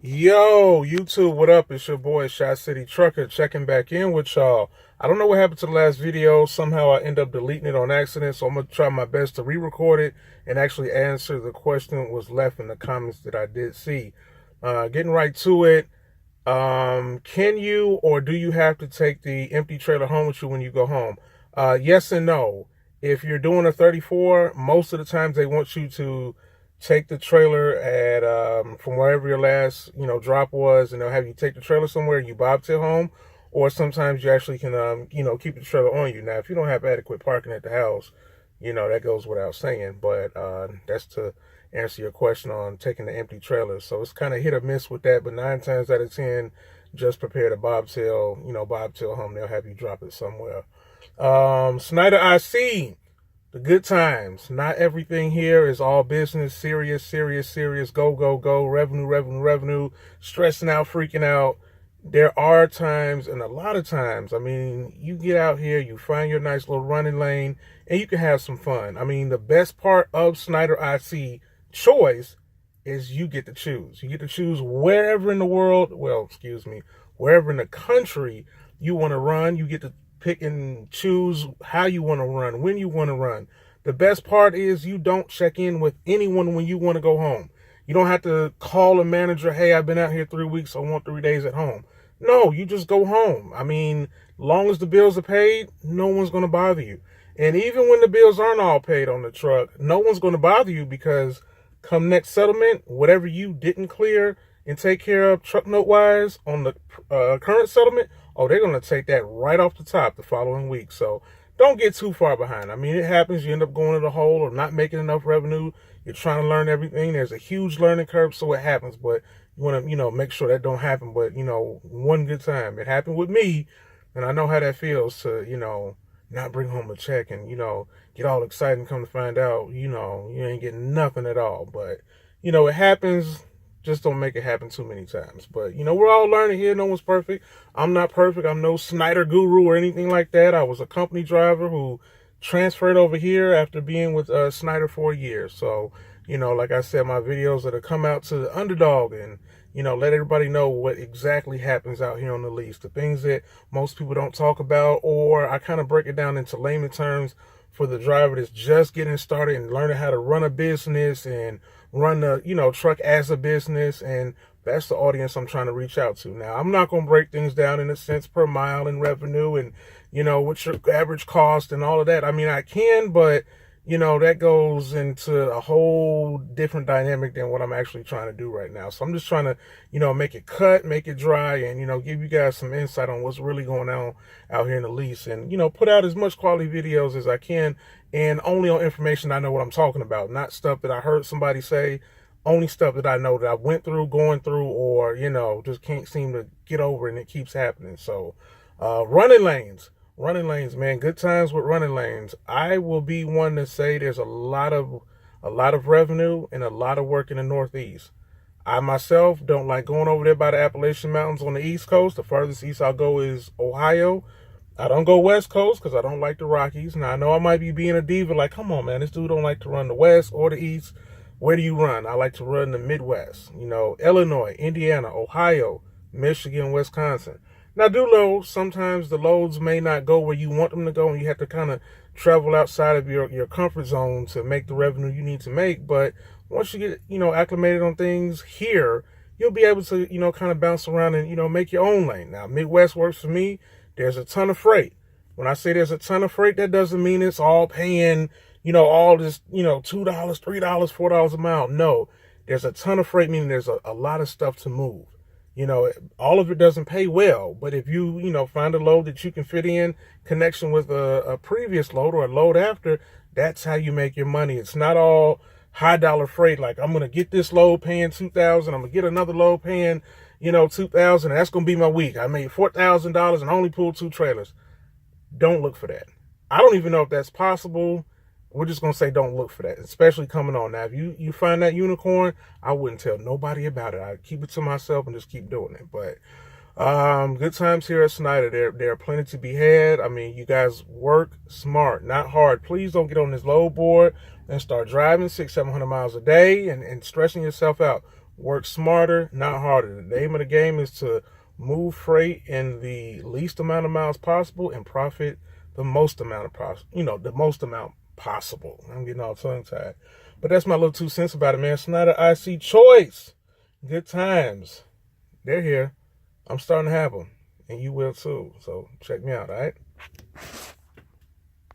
Yo, YouTube, what up? It's your boy, Shot City Trucker, checking back in with y'all. I don't know what happened to the last video. Somehow I end up deleting it on accident, so I'm going to try my best to re-record it and actually answer the question that was left in the comments that I did see. Getting right to it, can you or do you have to take the empty trailer home with you when you go home? Yes and no. If you're doing a 34, most of the times they want you to take the trailer at from wherever your last drop was, and they'll have you take the trailer somewhere and you bobtail home. Or sometimes you actually can keep the trailer on you. Now, if you don't have adequate parking at the house, that goes without saying. But that's to answer your question on taking the empty trailer. So it's kind of hit or miss with that. But 9 times out of 10, just prepare to bobtail home. They'll have you drop it somewhere. Schneider IC. The good times. Not everything here is all business, serious, go, go, go, revenue, stressing out, freaking out. There are times, and a lot of times, you get out here, you find your nice little running lane, and you can have some fun. The best part of Schneider IC choice is you get to choose. You get to choose wherever in the world, wherever in the country you want to run. You get to pick and choose how you want to run, when you want to run. The best part is you don't check in with anyone when you want to go home. You don't have to call a manager, hey, I've been out here 3 weeks, I want 3 days at home. No, you just go home. Long as the bills are paid, no one's going to bother you. And even when the bills aren't all paid on the truck, no one's going to bother you, because come next settlement, whatever you didn't clear and take care of truck note wise on the current settlement, they're going to take that right off the top the following week. So don't get too far behind. It happens. You end up going to the hole or not making enough revenue. You're trying to learn everything. There's a huge learning curve, so it happens. But you want to, make sure that don't happen. But, one good time. It happened with me, and I know how that feels to, not bring home a check and, get all excited and come to find out, you ain't getting nothing at all. But, it happens. Just don't make it happen too many times. But, we're all learning here. No one's perfect. I'm not perfect. I'm no Schneider guru or anything like that. I was a company driver who transferred over here after being with Schneider for a year. So, like I said, my videos are to come out to the underdog and, let everybody know what exactly happens out here on the lease. The things that most people don't talk about, or I kind of break it down into layman terms for the driver that's just getting started and learning how to run a business and run the, truck as a business. And that's the audience I'm trying to reach out to. Now, I'm not going to break things down in a cents per mile and revenue and, what's your average cost and all of that. I can, but, that goes into a whole different dynamic than what I'm actually trying to do right now. So I'm just trying to, make it cut, make it dry, and, give you guys some insight on what's really going on out here in the lease, and, put out as much quality videos as I can, and only on information I know what I'm talking about, not stuff that I heard somebody say, only stuff that I know that I went through, going through, or, just can't seem to get over, and it keeps happening. So, running lanes. Running lanes, man. Good times with running lanes. I will be one to say there's a lot of revenue and a lot of work in the Northeast. I myself don't like going over there by the Appalachian Mountains on the East Coast. The furthest east I'll go is Ohio. I don't go West Coast because I don't like the Rockies. Now, I know I might be being a diva, like, come on, man, this dude don't like to run the West or the East. Where do you run? I like to run the Midwest. Illinois, Indiana, Ohio, Michigan, Wisconsin. Now, do loads. Sometimes the loads may not go where you want them to go, and you have to kind of travel outside of your comfort zone to make the revenue you need to make. But once you get, acclimated on things here, you'll be able to, kind of bounce around and, make your own lane. Now, Midwest works for me. There's a ton of freight. When I say there's a ton of freight, that doesn't mean it's all paying, all this, $2, $3, $4 a mile. No, there's a ton of freight, meaning there's a lot of stuff to move. All of it doesn't pay well, but if you, find a load that you can fit in connection with a previous load or a load after, that's how you make your money. It's not all high dollar freight. Like, I'm going to get this load paying $2,000. I'm going to get another load paying, $2,000. And that's going to be my week. I made $4,000 and only pulled 2 trailers. Don't look for that. I don't even know if that's possible. We're just going to say don't look for that, especially coming on. Now, if you find that unicorn, I wouldn't tell nobody about it. I'd keep it to myself and just keep doing it. But good times here at Schneider. There are plenty to be had. You guys work smart, not hard. Please don't get on this load board and start driving 600-700 miles a day and stressing yourself out. Work smarter, not harder. The name of the game is to move freight in the least amount of miles possible and profit the most amount of the most amount possible. I'm getting all tongue tied. But that's my little 2 cents about it, man. Schneider IC choice. Good times. They're here. I'm starting to have them. And you will too. So check me out, all right?